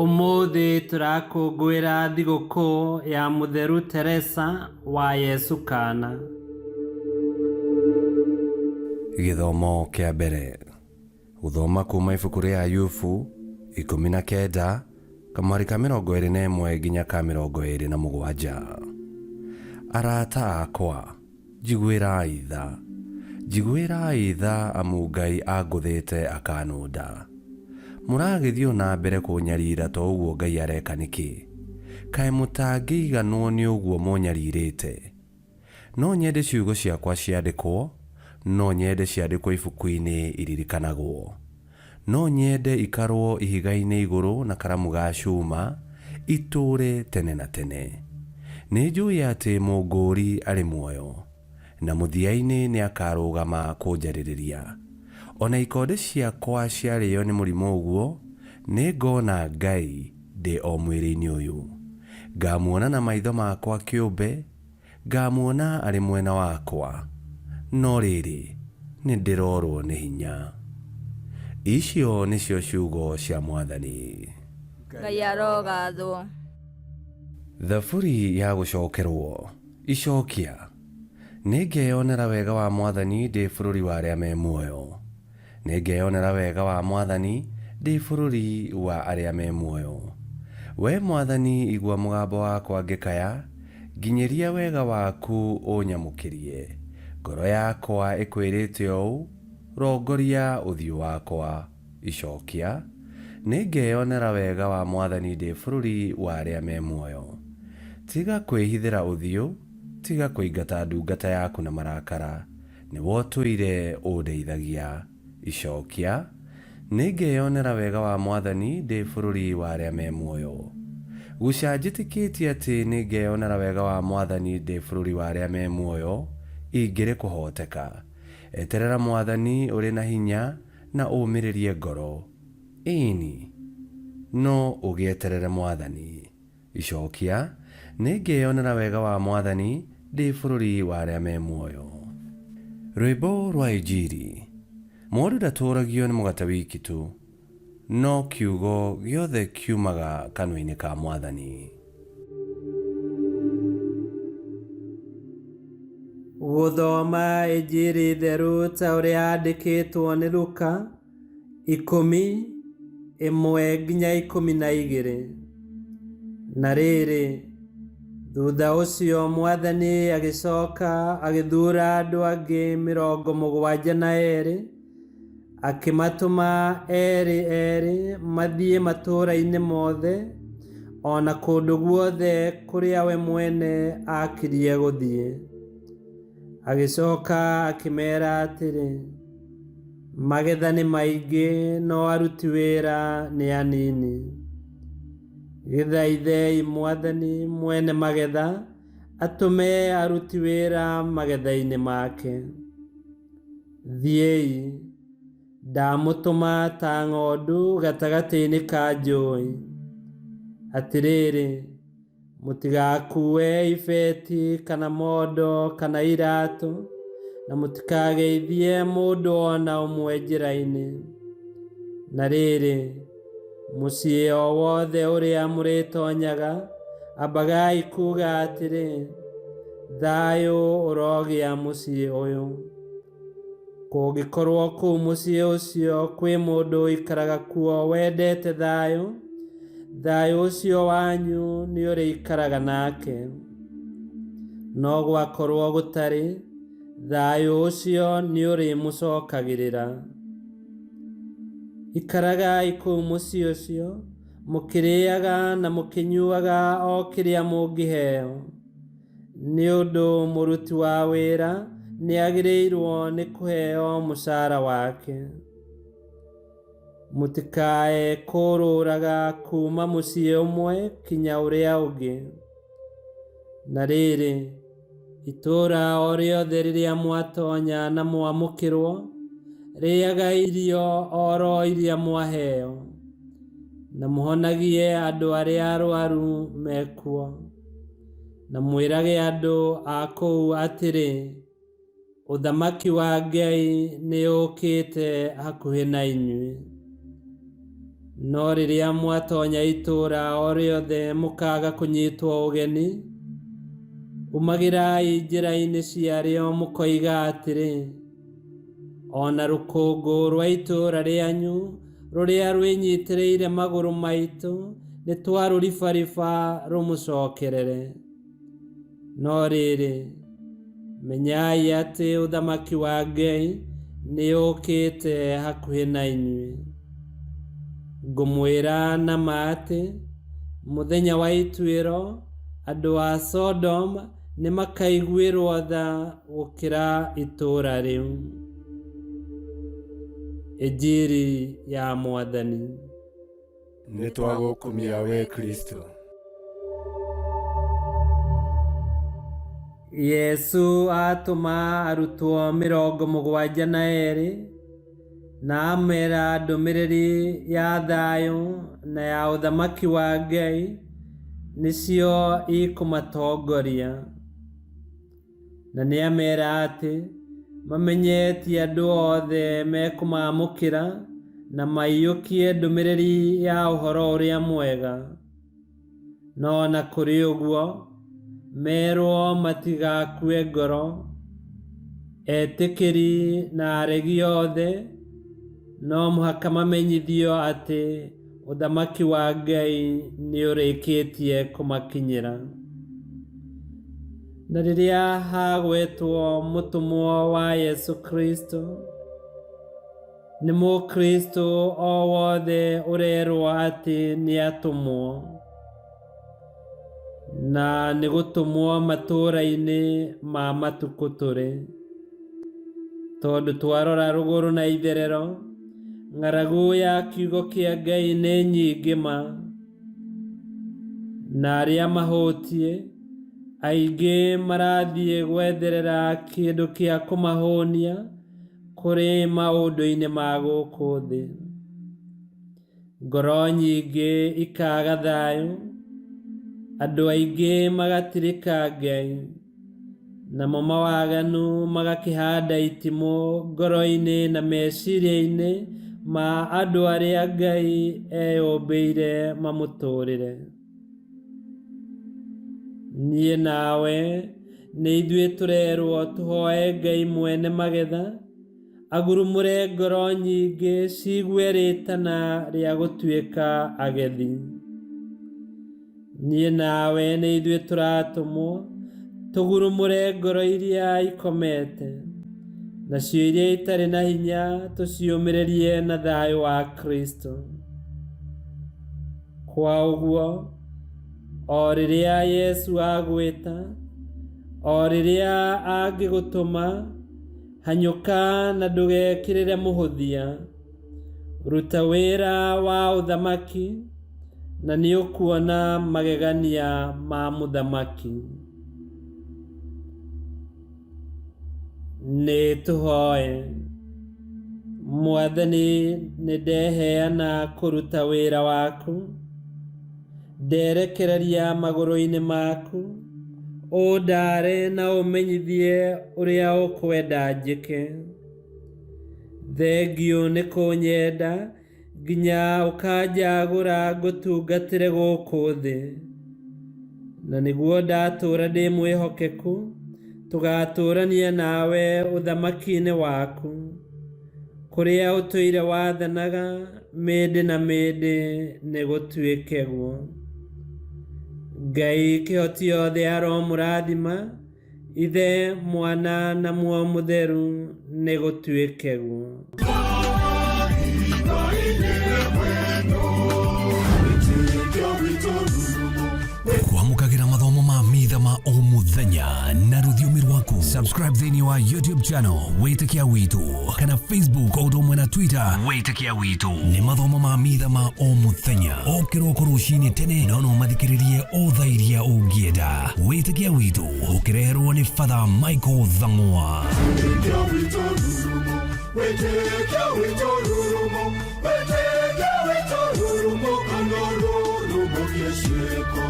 Umuthi turakũngũĩra thigũkũ ya Mũtheru Teresa wa Yesu Kana. Gĩthomo kĩa mbere. Gũthoma kuma ibuku rĩa Ayubu 19 kamweri ka 21 nginya ka 27. Arata akwa, njiguĩrai tha. Njiguĩrai tha amu Ngai angũthĩte akanũnda. Mũragĩthiĩ na mbere kũnyarira to ũguo Ngai areka nĩkĩ? Kaĩ mũtangĩiganwo nĩ ũguo mũnyarirĩte? No nyende ciugo ciakwa ciandĩkwo, no nyende ciandĩkwo ibuku-inĩ iririkanagwo. No nyende ikarwo ihiga-inĩ igũrũ na karamu ga cuma, itũre tene na tene. Nĩnjũĩ atĩ mũngũri arĩ muoyo, na mũthia-inĩ nĩ akarũgama kũnjarĩrĩria. Ona ikonde ciakwa ciarĩo nĩ mũrimũ ũguo, nĩ ngona Ngai ndĩ o mwĩrĩ-inĩ ũyũ. Ngamuona na maitho makwa kĩũmbe, ngamuona arĩ mwena wakwa. No rĩrĩ, nĩ ndĩrorwo nĩ hinya. Icio nĩcio ciugo cia Mwathani. Ngai arogathwo. Thaburi ya gũcokerwo. Icokia. Nĩngeyonera wega wa Mwathani ndĩ bũrũri wa arĩa me muoyo. Nĩngeyonera wega wa Mwathani ndĩ bũrũri wa arĩa me muoyo. We Mwathani, igua mũgambo wakwa ngĩkaya, nginyĩria wega waku ũnyamũkĩrie. Ngoro yakwa ĩkwĩrĩte ũũ, rongoria ũthiũ wakwa. Icokia. Nĩngeyonera wega wa Mwathani ndĩ bũrũri wa arĩa me muoyo. Tiga kwĩhithĩra ũthiũ, tiga kũingata ndungata yaku na marakara. Nĩwe ũtũire ũndeithagia. Icokia. Nĩngeyonera wega wa Mwathani ndĩ bũrũri wa arĩa me muoyo. Guca njĩtĩkĩtie atĩ nĩngeyonera wega wa Mwathani ndĩ bũrũri wa arĩa me muoyo, ingĩrĩ kũhoteka. Eterera Mwathani ũrĩ na hinya na ũmĩrĩrie ngoro. Ĩni, no ũgĩeterere Mwathani. Icokia. Nĩngeyonera wega wa Mwathani ndĩ bũrũri wa arĩa me muoyo. Rwĩmbo rwa Injiri. Mũndũ ndatũũragio nĩ mũgate wiki tu, no kiugo gĩothe kiumaga kanua-inĩ ka Mwathani. Gũthoma Injiri theru ta ũrĩa yandĩkĩtwo nĩ Luka 10:1 nginya 12. Na rĩrĩ, thutha ũcio Mwathani agĩcoka agĩthuura andũ angĩ 72, akĩmatũma erĩ mathiĩ matũũra-inĩ mothe, ona kũndũ guothe kũrĩa we mwene akirie gũthiĩ. Agĩcoka akĩmeera atĩrĩ, magetha nĩ maingĩ, no aruti wĩra nĩ anini. Gĩthaithei Mwathani mwene magetha atũme aruti wĩra magetha-inĩ make. Thiĩi, ndamũtũma ta ng'ondu gatagatĩ-inĩ ka njũĩ. Atĩrĩrĩ, mũtigakuue ibeti kana mondo kana iratũ, na mũtikageithie mũndũ ona ũmwe njĩra-inĩ. Na rĩrĩ, mũciĩ o wothe ũrĩa mũrĩtonyaga, ambagai kuuga atĩrĩ, thayũ ũrogĩa mũciĩ ũyũ. Kũngĩkorwo kũu mũciĩ ũcio kwĩ mũndũ ũikaraga kuo wendete thayũ, thayũ ũcio wanyu nĩ ũrĩikaraga nake. No gwakorwo gũtarĩ, thayũ ũcio nĩ ũrĩmũcokagĩrĩra. Ikaragai kũu mũciĩ ũcio, mũkĩrĩaga na mũkĩnyuaga o kĩrĩa mũngĩheo, nĩ ũndũ mũruti wa wĩra nĩ agĩrĩirwo nĩ kũheo mũcara wake. Mũtikae kũũrũraga kuma mũciĩ ũmwe kinya ũrĩa ũngĩ. Na rĩrĩ, itũũra o rĩothe rĩrĩa mwatonya na mwamũkĩrwo, rĩaga irio oro iria mwaheo, na mũhonagie andũ arĩa arũaru mekuo. Na mwĩrage andũ a kũu atĩrĩ, ũthamaki wa Ngai nĩ ũkĩte hakuhĩ na inyuĩ. no rĩrĩa mwatonya itũũra o rĩothe mũkaga kũnyitwo ũgeni, umagĩrai njĩra-inĩ ciarĩo mũkoiga atĩrĩ, ona rũkũngũ rwa itũũra rĩanyu rũrĩa rwĩnyitĩrĩire magũrũ maitũ nĩ twarũribariba rũmũcokerere. No rĩrĩ, menyai atĩ ũthamaki wa Ngai nĩ ũũkĩte hakuhĩ na inyuĩ. Ngũmwĩra na ma atĩ mũthenya wa ituĩro andũ a Sodom nĩ makaiguĩrwo tha gũkĩra itũũra rĩu. Injili ya Mwathani. Nĩ twagũkumia we Kristo. Yesu atũma arutwo 72 na amera ndũmĩrĩri ya thayũ na ya ũthamaki wa Ngai nĩcio ikũmatongoria. Na nĩ amera atĩ mamenyetie andũ othe mekũmamũkĩra na maiyũkie ndũmĩrĩri ya ũhoro ũrĩa mwega. No na kũrĩ ũguo, merwo matigakue ngoro, etĩkĩri na aregi othe no mũhaka mamenyithio atĩ ũthamaki wa Ngai nĩ ũrĩkĩtie kũmakinyĩra. Na rĩrĩa hagwetwo mũtũmwo wa Yesu Kristo, nĩ Mũkristo o wothe ũrerwo atĩ nĩ atũmwo, na nĩ gũtũmwo matũũra-inĩ ma matukũ tũrĩ. Tondũ twarora rũgũrũ na itherero, ng'aragu ya kiugo kĩa Ngai nĩ nyingĩ ma, na arĩa mahũtiĩ aingĩ marathiĩ gwetherera kĩndũ kĩa kũmahũnia kũrĩ maũndũ-inĩ ma gũkũ thĩ. Ngoro nyingĩ ikaga thayũ, andũ aingĩ magatirĩka Ngai, namo mawaganu magakĩhanda itimũ ngoro-inĩ na meciria-inĩ ma andũ arĩa Ngai eyũmbĩire mamũtũũrĩre. Niĩ nawe nĩ ithuĩ tũrerwo tũhoe Ngai mwene magetha agurumũre ngoro nyingĩ ciigue rĩtana rĩa gũtuĩka agethi. Niĩ nawe nĩ ithuĩ tũratũmwo tũgurumũre ngoro iria ikomete, nacio iria itarĩ na hinya tũciũmĩrĩrie na thayũ wa Kristo. Kwa ũguo, o rĩrĩa Yesu agwĩta, o rĩrĩa angĩgũtũma, hanyũka na ndũgekĩrĩre mũhũthia. Ruta wĩra wa ũthamaki na nĩ ũkuona magegania ma mũthamaki. Nĩ tũhoe. Mwathani, nĩ ndeheana kũruta wĩra waku, nderekereria magũrũ-inĩ maku, ũndaare na ũmenyithie ũrĩa ũkwenda njĩke. Thengiũ nĩ kũnyenda nginya ũkanjagũra ngũtungatĩre gũkũ thĩ, na nĩguo ndatũũra ndĩ mwĩhokeku, tũgatũũrania nawe ũthamaki-inĩ waku, kũrĩa ũtũire wathanaga mĩndĩ na mĩndĩ nĩ gũtuĩke guo. Ngai kĩhoti yothe aromũrathima, Ithe, Mwana na Muoyo Mũtheru nĩ gũtuĩke guo. Kwamũkagĩra mathomo ma mitha ma o mũthenya na rũthiomi rwaku. Subscribe thĩinĩ wa YouTube channel Wĩtĩkia Witũ, kana Facebook o ũndũ ũmwe na Twitter Wĩtĩkia Witũ. Nĩ mathomo ma mitha ma o mũthenya, o kĩroko rũcinĩ tene, no mathikĩrĩrie o thaa iria ũngĩenda. Wĩtĩkia Witũ ũkĩreherwo nĩ Father Michael Thang'wa. Wĩtĩkia Witũ rurumo, Wĩtĩkia Witũ rurumo, Wĩtĩkia Witũ rurumo, kana rurumo kĩciĩko.